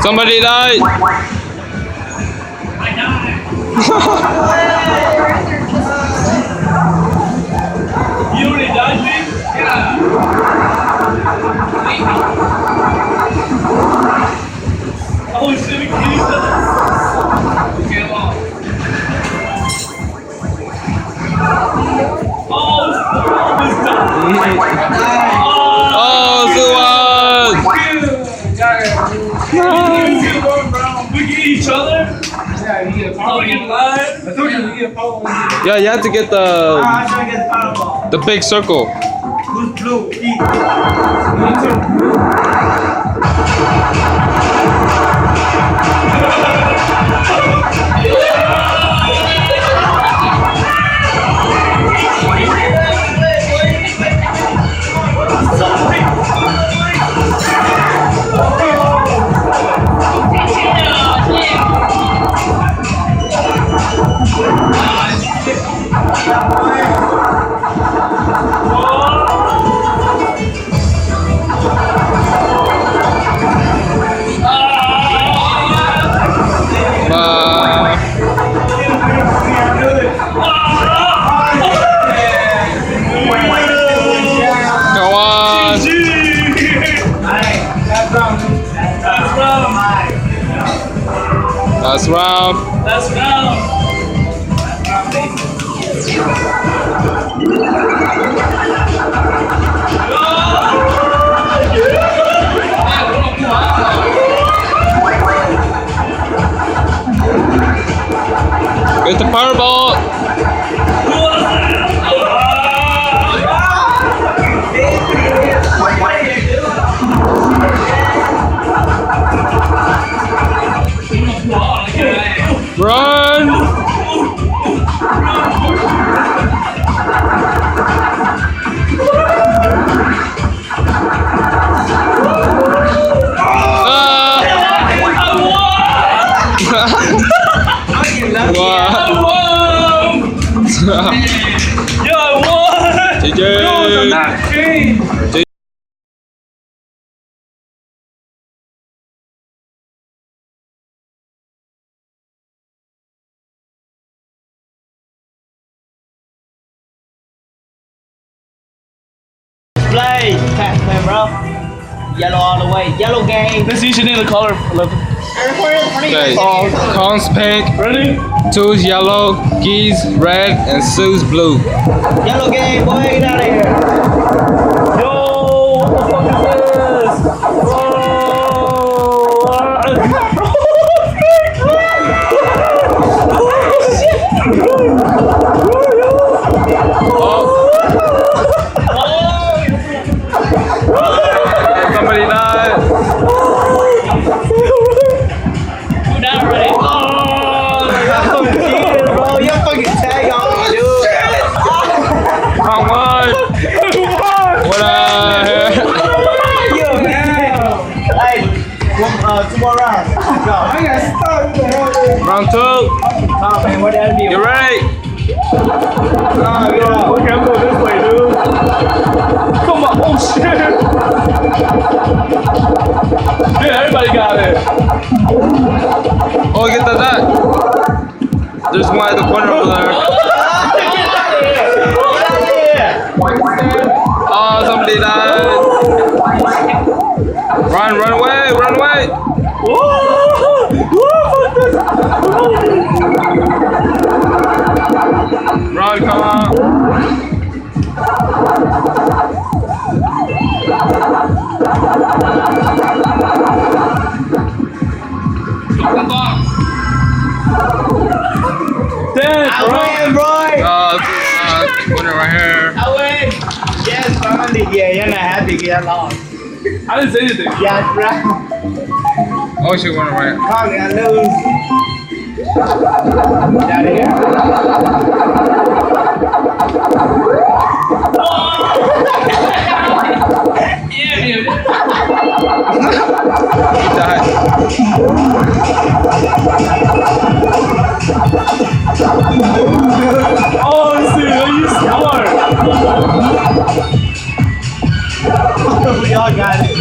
Somebody died. You already died, man? Yeah. Oh shit, we can use this. Get off. Oh, Suwon! We get each other? Yeah, you get a power. We get live? I told you we get a power. Yeah, you have to get I'm trying to get the powerball. the big circle. Who's blue? Keith. Go on. Last round. That's round. Get the powerball. Run. Yo, I won! TJ. Yo, I'm not changed. Play. Pac-Man, bro. Yellow all the way. Yellow game. Let's use your name the color. Okay. Kong's pink, Ready? 2's yellow, Gee's red, and Sue's blue. Yellow game, boy. Get out of here. Yo, what the fuck is this? Somebody died. Who died already? Bro, your fucking tag on, dude. Kong won. What up? Yo, man. Hey, two more rounds. Go. Round 2. Oh, man, what that be? You ready? Okay, I'm going this way, dude. Come on. Oh, shit. Yeah, everybody got it. Oh, get that. There's one at the corner over there. Oh, somebody died. Run away, run away. Run, come on. Dance, I win, bro. Winner right here. I win. Yes, finally. Yeah, you're not happy because I lost. I didn't say anything. Yeah, bro. Oh, she winner right here. Kong, I lose. Get out of here. Yeah, dude. He died. Oh, dude, are you smart? all got it.